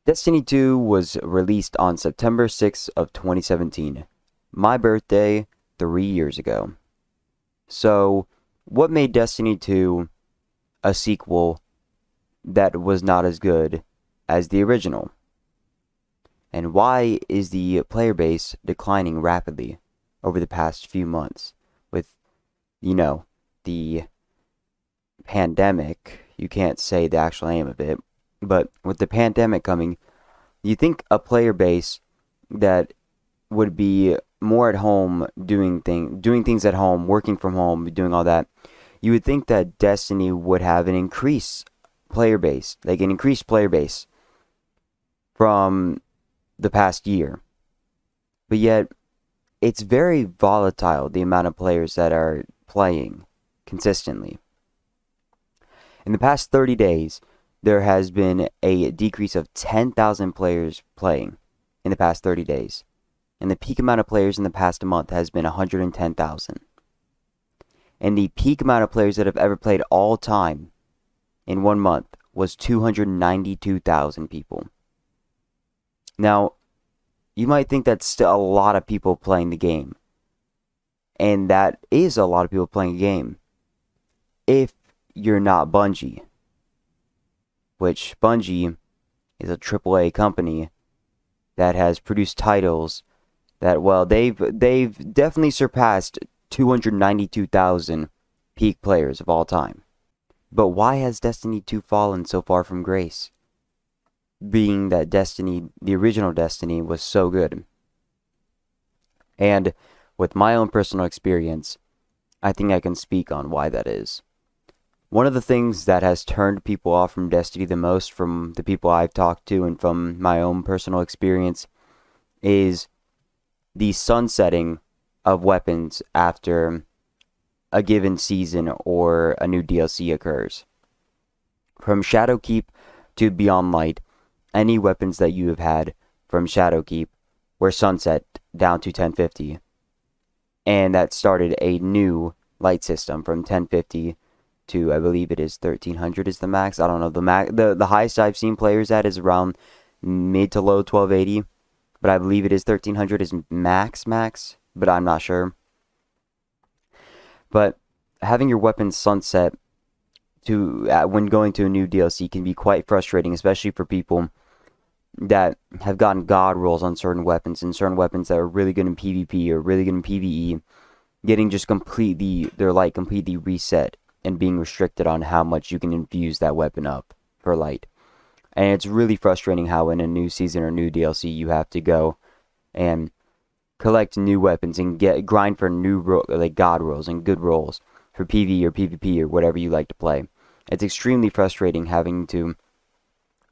Destiny 2 was released on September 6th of 2017, my birthday 3 years ago. So, what made Destiny 2 a sequel that was not as good as the original? And why is the player base declining rapidly over the past few months with, the pandemic? You can't say the actual name of it, but with the pandemic coming, you think a player base that would be more at home doing things at home, working from home, doing all that, you would think that Destiny would have an increased player base, like an increased player base from the past year. But yet, it's very volatile, the amount of players that are playing consistently. In the past 30 days, there has been a decrease of 10,000 players playing in the past 30 days. And the peak amount of players in the past month has been 110,000. And the peak amount of players that have ever played all time in 1 month was 292,000 people. Now, you might think that's still a lot of people playing the game. And that is a lot of people playing the game. If you're not Bungie. Which Bungie is a AAA company that has produced titles that, well, they've definitely surpassed 292,000 peak players of all time. But why has Destiny 2 fallen so far from grace? Being that Destiny, the original Destiny, was so good. And with my own personal experience, I think I can speak on why that is. One of the things that has turned people off from Destiny the most, from the people I've talked to and from my own personal experience, is the sunsetting of weapons after a given season or a new DLC occurs. From Shadowkeep to Beyond Light, any weapons that you have had from Shadowkeep were sunset down to 1050. And that started a new light system from 1050 to, I believe it is 1300 is the max. I don't know, the highest I've seen players at is around mid to low 1280, but I believe it is 1300 is max, but I'm not sure. But having your weapons sunset to when going to a new DLC can be quite frustrating, especially for people that have gotten god rolls on certain weapons, and certain weapons that are really good in PvP or really good in PvE, getting just their light completely reset and being restricted on how much you can infuse that weapon up for light. And it's really frustrating how in a new season or new DLC you have to go and collect new weapons and grind for new god rolls and good rolls for PvE or PvP or whatever you like to play. It's extremely frustrating having to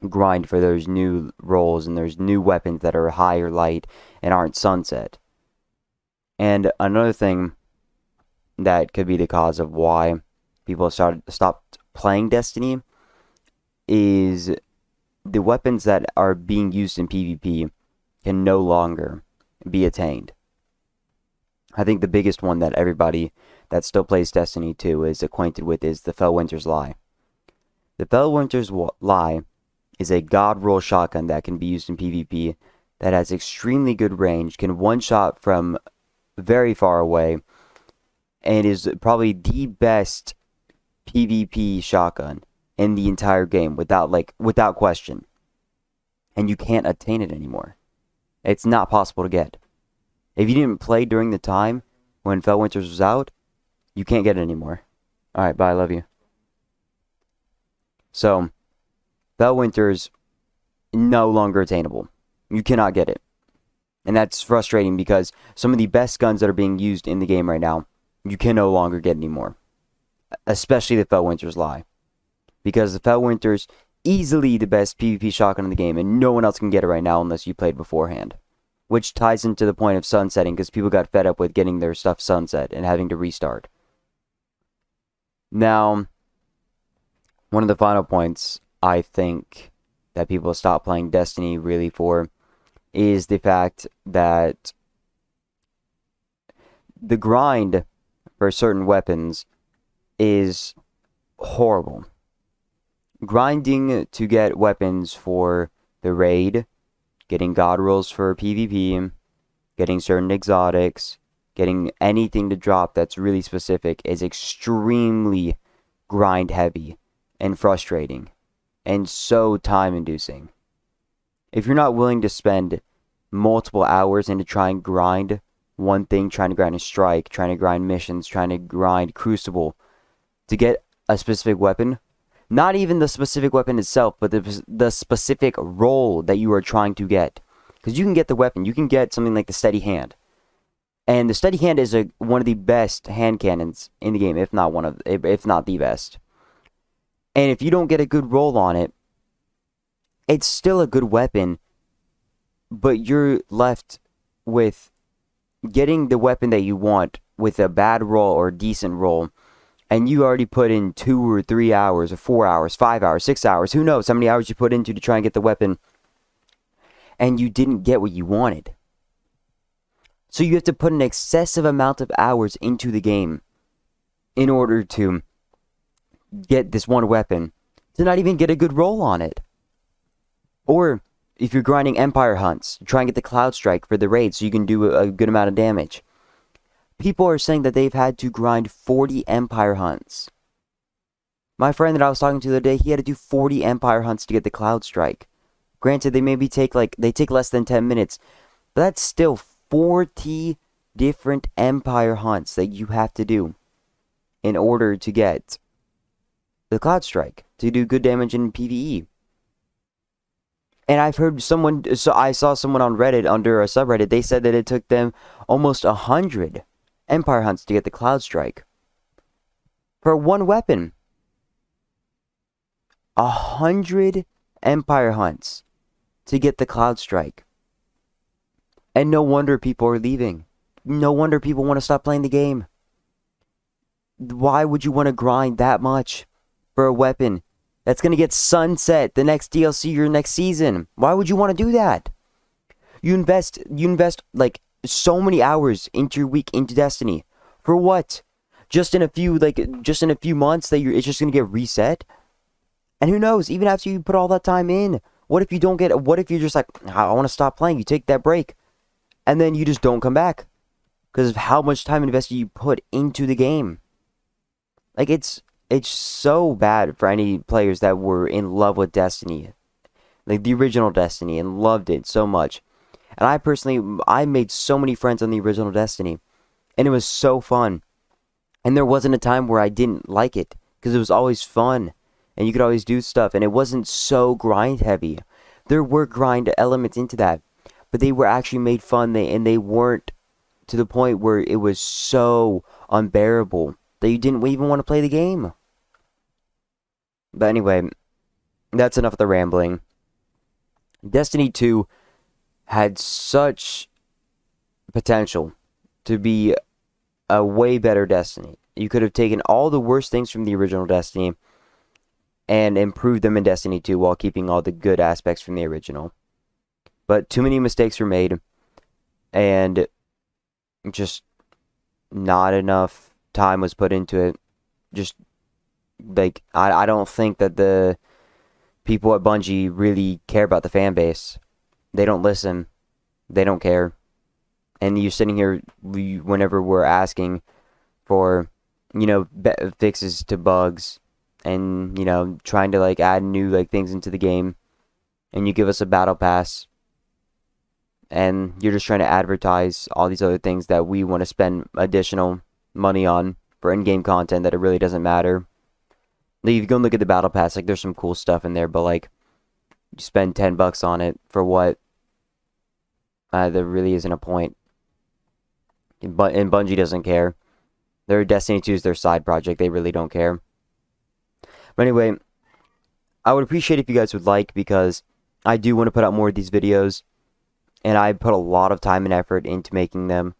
grind for those new rolls and those new weapons that are higher light and aren't sunset. And another thing that could be the cause of why people stopped playing Destiny is the weapons that are being used in PvP can no longer be attained. I think the biggest one that everybody that still plays Destiny 2 is acquainted with is the Felwinter's Lie. The Felwinter's Lie is a god roll shotgun that can be used in PvP that has extremely good range, can one-shot from very far away, and is probably the best PvP shotgun in the entire game without question. And you can't attain it anymore. It's not possible to get. If you didn't play during the time when Felwinter's was out, you can't get it anymore. Alright, bye, I love you. So, Felwinter's no longer attainable. You cannot get it. And that's frustrating because some of the best guns that are being used in the game right now, you can no longer get anymore. Especially the Felwinter's Lie. Because the Felwinter's easily the best PvP shotgun in the game, and no one else can get it right now unless you played beforehand. Which ties into the point of sunsetting, because people got fed up with getting their stuff sunset and having to restart. Now, one of the final points I think that people stop playing Destiny really for is the fact that the grind for certain weapons is horrible. Grinding to get weapons for the raid, getting god rolls for PvP, getting certain exotics, getting anything to drop that's really specific is extremely grind heavy and frustrating and so time inducing. If you're not willing to spend multiple hours into trying to grind one thing, trying to grind a strike, trying to grind missions, trying to grind crucible to get a specific weapon, not even the specific weapon itself, but the specific role that you are trying to get. Because you can get the weapon, you can get something like the steady hand. And the steady hand is one of the best hand cannons in the game, if not the best. And if you don't get a good roll on it, it's still a good weapon, but you're left with getting the weapon that you want with a bad roll or decent roll, and you already put in 2 or 3 hours, or 4 hours, 5 hours, 6 hours, who knows how many hours you put into to try and get the weapon, and you didn't get what you wanted. So you have to put an excessive amount of hours into the game in order to get this one weapon, to not even get a good roll on it. Or if you're grinding Empire hunts, try and get the Cloud Strike for the raid so you can do a good amount of damage. People are saying that they've had to grind 40 Empire hunts. My friend that I was talking to the other day, he had to do 40 Empire hunts to get the Cloud Strike. Granted, they take less than 10 minutes, but that's still 40 different Empire hunts that you have to do in order to get the Cloud Strike, to do good damage in PvE. And I've heard I saw someone on Reddit, under a subreddit, they said that it took them almost 100 Empire hunts to get the Cloud Strike. For one weapon. 100 Empire hunts to get the Cloud Strike. And no wonder people are leaving. No wonder people want to stop playing the game. Why would you want to grind that much for a weapon that's going to get sunset the next DLC or next season? Why would you want to do that? You invest like so many hours into your week into Destiny. For what? Just in a few months that it's just going to get reset? And who knows, even after you put all that time in, what if you're just like, I want to stop playing, you take that break, and then you just don't come back because of how much time invested you put into the game. Like, it's so bad for any players that were in love with Destiny, like the original Destiny, and loved it so much. And I made so many friends on the original Destiny, and it was so fun. And there wasn't a time where I didn't like it, because it was always fun, and you could always do stuff, and it wasn't so grind heavy. There were grind elements into that, but they were actually made fun, and they weren't to the point where it was so unbearable that you didn't even want to play the game. But anyway, that's enough of the rambling. Destiny 2 had such potential to be a way better Destiny. You could have taken all the worst things from the original Destiny and improved them in Destiny 2 while keeping all the good aspects from the original. But too many mistakes were made, and just not enough time was put into it. Just like I don't think that the people at Bungie really care about the fan base. They don't listen. They don't care. And you're sitting here whenever we're asking for, fixes to bugs, and trying to like add new like things into the game, and you give us a battle pass, and you're just trying to advertise all these other things that we want to spend additional money on for in-game content that it really doesn't matter. Like, if you go and look at the battle pass, like, there's some cool stuff in there, but like, you spend $10 on it for what? There really isn't a point. And Bungie doesn't care. Their Destiny 2 is their side project. They really don't care. But anyway, I would appreciate if you guys would like, because I do want to put out more of these videos, and I put a lot of time and effort into making them.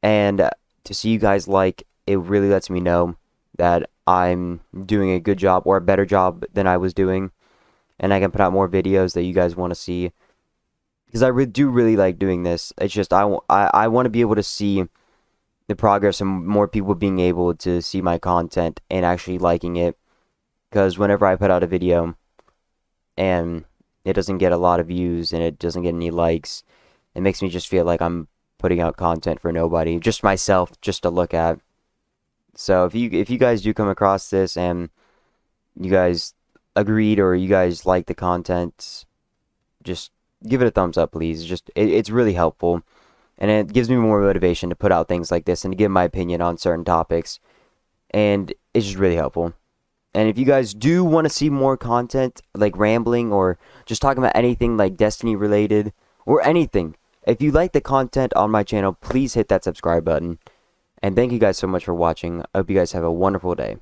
And to see you guys like, it really lets me know that I'm doing a good job, or a better job than I was doing, and I can put out more videos that you guys want to see. Because I do really like doing this. It's just I want to be able to see the progress and more people being able to see my content and actually liking it. Because whenever I put out a video and it doesn't get a lot of views and it doesn't get any likes, it makes me just feel like I'm putting out content for nobody, just myself, just to look at. So if you guys do come across this and you guys agreed or you guys like the content, just give it a thumbs up, please. It's really helpful, and it gives me more motivation to put out things like this and to give my opinion on certain topics, and it's just really helpful. And if you guys do want to see more content, like rambling or just talking about anything like Destiny related or anything, if you like the content on my channel, please hit that subscribe button. And thank you guys so much for watching. I hope you guys have a wonderful day.